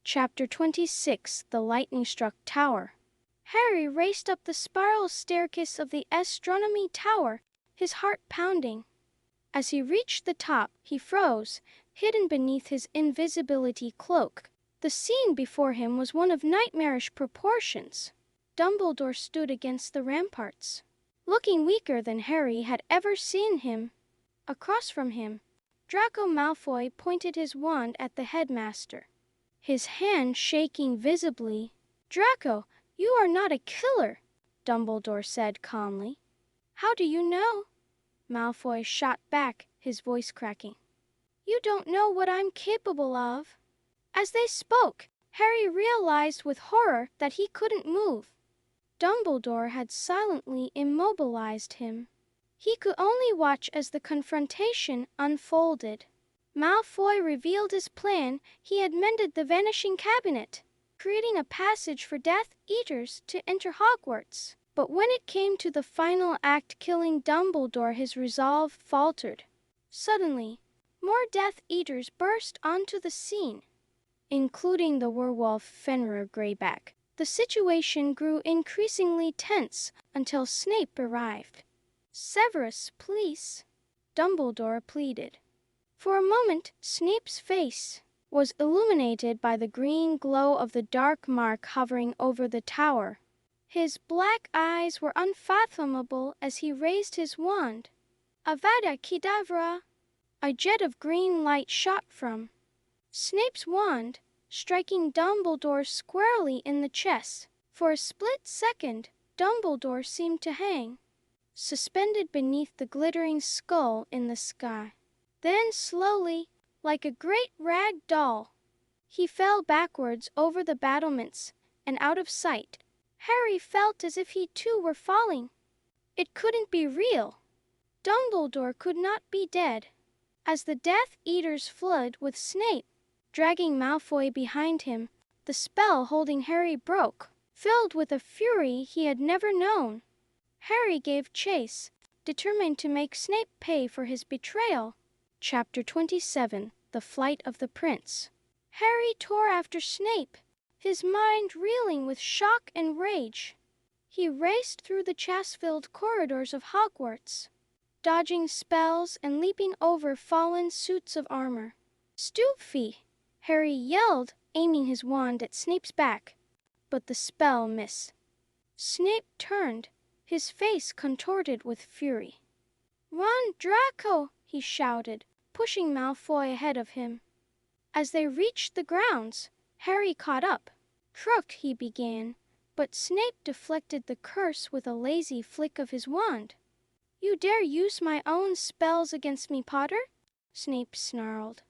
Chapter 26 The Lightning-Struck Tower. Harry raced up the spiral staircase of the astronomy tower, his heart pounding. As he reached the top, he froze, hidden beneath his invisibility cloak. The scene before him was one of nightmarish proportions. Dumbledore stood against the ramparts, looking weaker than Harry had ever seen him. Across from him, Draco Malfoy pointed his wand at the headmaster, his hand shaking visibly. "Draco, you are not a killer," Dumbledore said calmly. "How do you know?" Malfoy shot back, his voice cracking. "You don't know what I'm capable of." As they spoke, Harry realized with horror that he couldn't move. Dumbledore had silently immobilized him. He could only watch as the confrontation unfolded. Malfoy revealed his plan. He had mended the vanishing cabinet, creating a passage for Death Eaters to enter Hogwarts. But when it came to the final act, killing Dumbledore, his resolve faltered. Suddenly, more Death Eaters burst onto the scene, including the werewolf Fenrir Greyback. The situation grew increasingly tense until Snape arrived. "Severus, please," Dumbledore pleaded. For a moment, Snape's face was illuminated by the green glow of the dark mark hovering over the tower. His black eyes were unfathomable as he raised his wand. "Avada Kedavra!" A jet of green light shot from Snape's wand, striking Dumbledore squarely in the chest. For a split second, Dumbledore seemed to hang, suspended beneath the glittering skull in the sky. Then slowly, like a great rag doll, he fell backwards over the battlements and out of sight. Harry felt as if he too were falling. It couldn't be real. Dumbledore could not be dead. As the Death Eaters fled with Snape, dragging Malfoy behind him, the spell holding Harry broke. Filled with a fury he had never known, Harry gave chase, determined to make Snape pay for his betrayal. Chapter 27 The Flight of the Prince. Harry tore after Snape, his mind reeling with shock and rage. He raced through the chaos-filled corridors of Hogwarts, dodging spells and leaping over fallen suits of armor. "Stupefy!" Harry yelled, aiming his wand at Snape's back, but the spell missed. Snape turned, his face contorted with fury. "Run, Draco!" he shouted, pushing Malfoy ahead of him. As they reached the grounds, Harry caught up. "Crook," he began, but Snape deflected the curse with a lazy flick of his wand. "You dare use my own spells against me, Potter?" Snape snarled.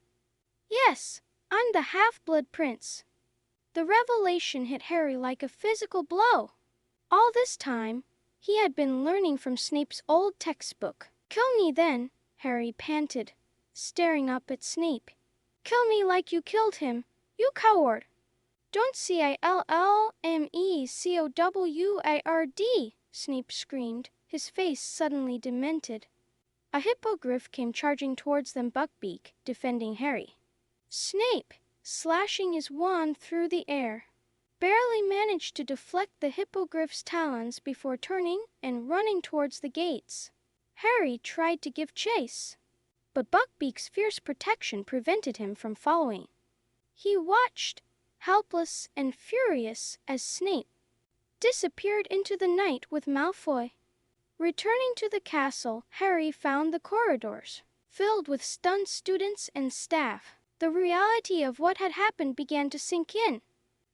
"Yes, I'm the Half-Blood Prince." The revelation hit Harry like a physical blow. All this time, he had been learning from Snape's old textbook. "Kill me then," Harry panted, staring up at Snape. "Kill me like you killed him, you coward!" "Don't CILLMECOWARD, Snape screamed, his face suddenly demented. A hippogriff came charging towards them, Buckbeak defending Harry. Snape, slashing his wand through the air, barely managed to deflect the hippogriff's talons before turning and running towards the gates. Harry tried to give chase, but Buckbeak's fierce protection prevented him from following. He watched, helpless and furious, as Snape disappeared into the night with Malfoy. Returning to the castle, Harry found the corridors filled with stunned students and staff. The reality of what had happened began to sink in.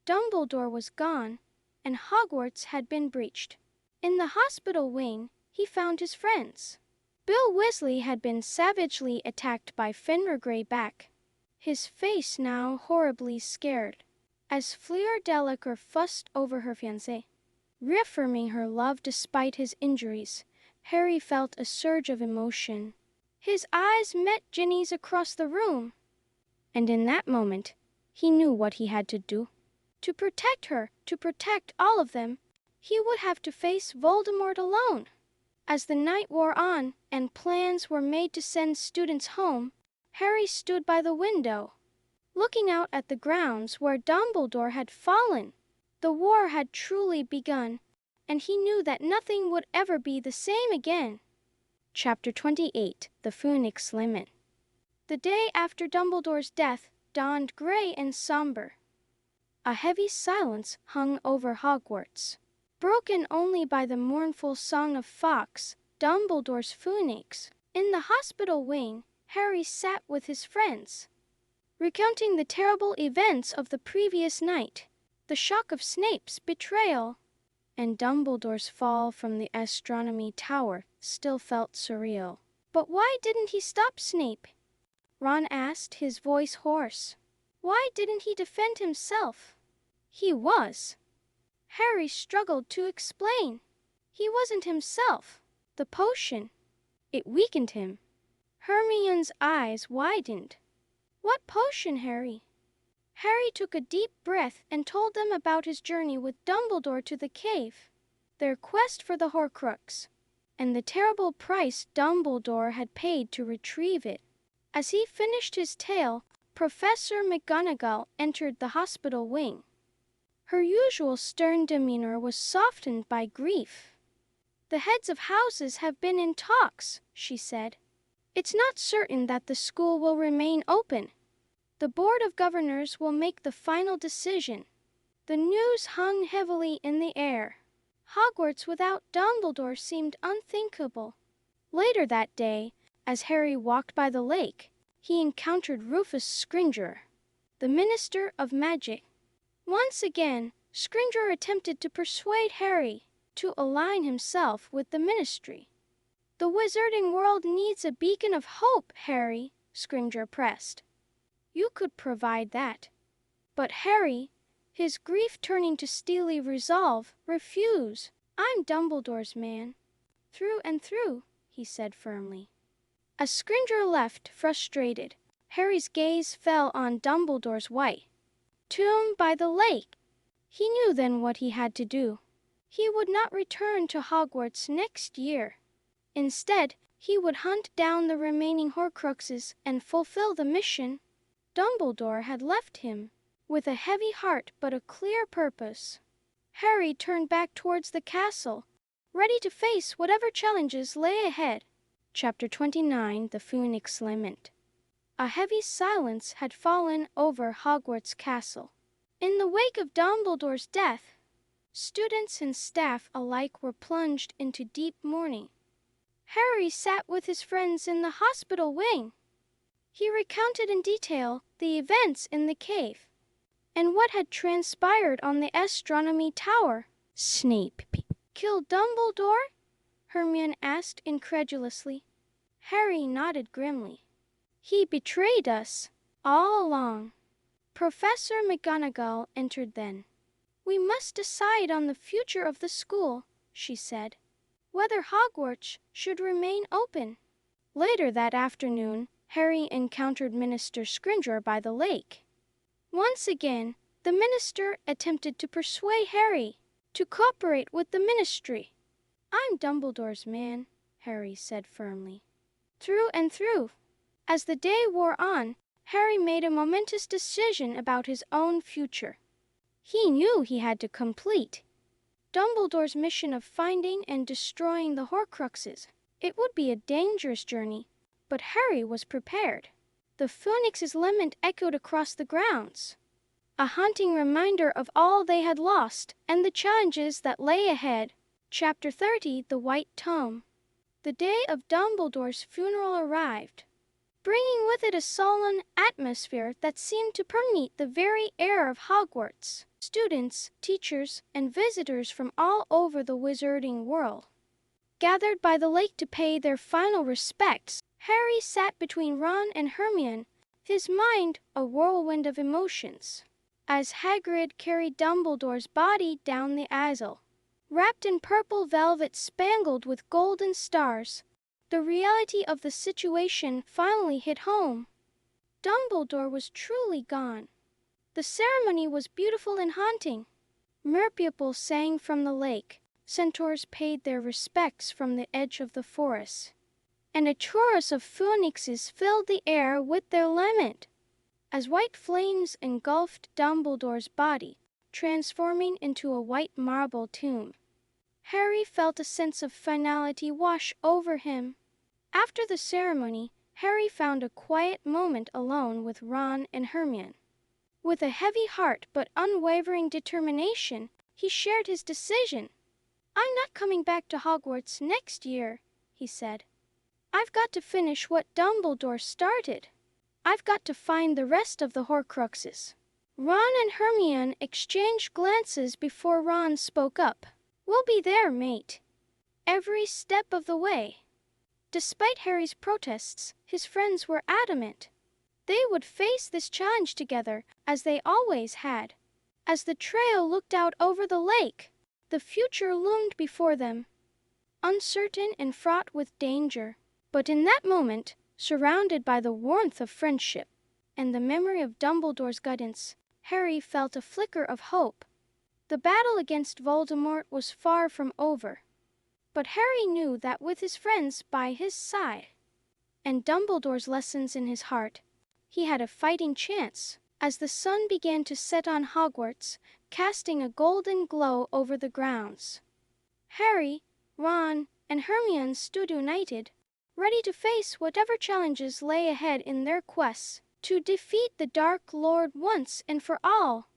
Dumbledore was gone, and Hogwarts had been breached. In the hospital wing, he found his friends. Bill Weasley had been savagely attacked by Fenrir Greyback, his face now horribly scared. As Fleur Delacour fussed over her fiancé, reaffirming her love despite his injuries, Harry felt a surge of emotion. His eyes met Ginny's across the room, and in that moment, he knew what he had to do. To protect her, to protect all of them, he would have to face Voldemort alone. As the night wore on and plans were made to send students home, Harry stood by the window, looking out at the grounds where Dumbledore had fallen. The war had truly begun, and he knew that nothing would ever be the same again. Chapter 28 The Fix Lament. The day after Dumbledore's death dawned gray and somber. A heavy silence hung over Hogwarts, broken only by the mournful song of Fawkes, Dumbledore's phoenix. In the hospital wing, Harry sat with his friends, recounting the terrible events of the previous night, the shock of Snape's betrayal, and Dumbledore's fall from the astronomy tower still felt surreal. But why didn't he stop Snape? Ron asked, his voice hoarse. Why didn't he defend himself? He was. Harry struggled to explain. He wasn't himself. The potion, it weakened him. Hermione's eyes widened. What potion, Harry? Harry took a deep breath and told them about his journey with Dumbledore to the cave, their quest for the Horcrux, and the terrible price Dumbledore had paid to retrieve it. As he finished his tale, Professor McGonagall entered the hospital wing. Her usual stern demeanor was softened by grief. The heads of houses have been in talks, she said. It's not certain that the school will remain open. The Board of Governors will make the final decision. The news hung heavily in the air. Hogwarts without Dumbledore seemed unthinkable. Later that day, as Harry walked by the lake, he encountered Rufus Scringer, the Minister of Magic. Once again, Scringer attempted to persuade Harry to align himself with the Ministry. The wizarding world needs a beacon of hope, Harry, Scringer pressed. You could provide that. But Harry, his grief turning to steely resolve, refused. I'm Dumbledore's man, through and through, he said firmly. As Scringer left, frustrated, Harry's gaze fell on Dumbledore's White Tome by the lake. He knew then what he had to do. He would not return to Hogwarts next year. Instead, he would hunt down the remaining Horcruxes and fulfill the mission. Dumbledore had left him with a heavy heart but a clear purpose. Harry turned back towards the castle, ready to face whatever challenges lay ahead. Chapter 29 The Fix Lament. A heavy silence had fallen over Hogwarts Castle. In the wake of Dumbledore's death, students and staff alike were plunged into deep mourning. Harry sat with his friends in the hospital wing. He recounted in detail the events in the cave and what had transpired on the astronomy tower. Snape killed Dumbledore? Hermione asked incredulously. Harry nodded grimly. He betrayed us all along. Professor McGonagall entered then. We must decide on the future of the school, she said, whether Hogwarts should remain open. Later that afternoon, Harry encountered Minister Scringer by the lake. Once again, the minister attempted to persuade Harry to cooperate with the Ministry. I'm Dumbledore's man, Harry said firmly. Through and through. As the day wore on, Harry made a momentous decision about his own future. He knew he had to complete Dumbledore's mission of finding and destroying the Horcruxes. It would be a dangerous journey, but Harry was prepared. The Fix Lament echoed across the grounds, a haunting reminder of all they had lost and the challenges that lay ahead. Chapter 30 The White Tome. The day of Dumbledore's funeral arrived, bringing with it a solemn atmosphere that seemed to permeate the very air of Hogwarts. Students, teachers, and visitors from all over the wizarding world gathered by the lake to pay their final respects. Harry sat between Ron and Hermione, his mind a whirlwind of emotions, as Hagrid carried Dumbledore's body down the aisle. Wrapped in purple velvet spangled with golden stars, the reality of the situation finally hit home. Dumbledore was truly gone. The ceremony was beautiful and haunting. Merpeople sang from the lake, centaurs paid their respects from the edge of the forest, and a chorus of phoenixes filled the air with their lament. as white flames engulfed Dumbledore's body, transforming into a white marble tomb. Harry felt a sense of finality wash over him. After the ceremony, Harry found a quiet moment alone with Ron and Hermione. With a heavy heart but unwavering determination, he shared his decision. "I'm not coming back to Hogwarts next year," he said. "I've got to finish what Dumbledore started. I've got to find the rest of the Horcruxes." Ron and Hermione exchanged glances before Ron spoke up. "We'll be there, mate. Every step of the way." Despite Harry's protests, his friends were adamant. They would face this challenge together, as they always had. As the trio looked out over the lake, the future loomed before them, uncertain and fraught with danger. But in that moment, surrounded by the warmth of friendship and the memory of Dumbledore's guidance, Harry felt a flicker of hope. The battle against Voldemort was far from over. But Harry knew that with his friends by his side, and Dumbledore's lessons in his heart, he had a fighting chance. As the sun began to set on Hogwarts, casting a golden glow over the grounds, Harry, Ron, and Hermione stood united, ready to face whatever challenges lay ahead in their quests to defeat the Dark Lord once and for all.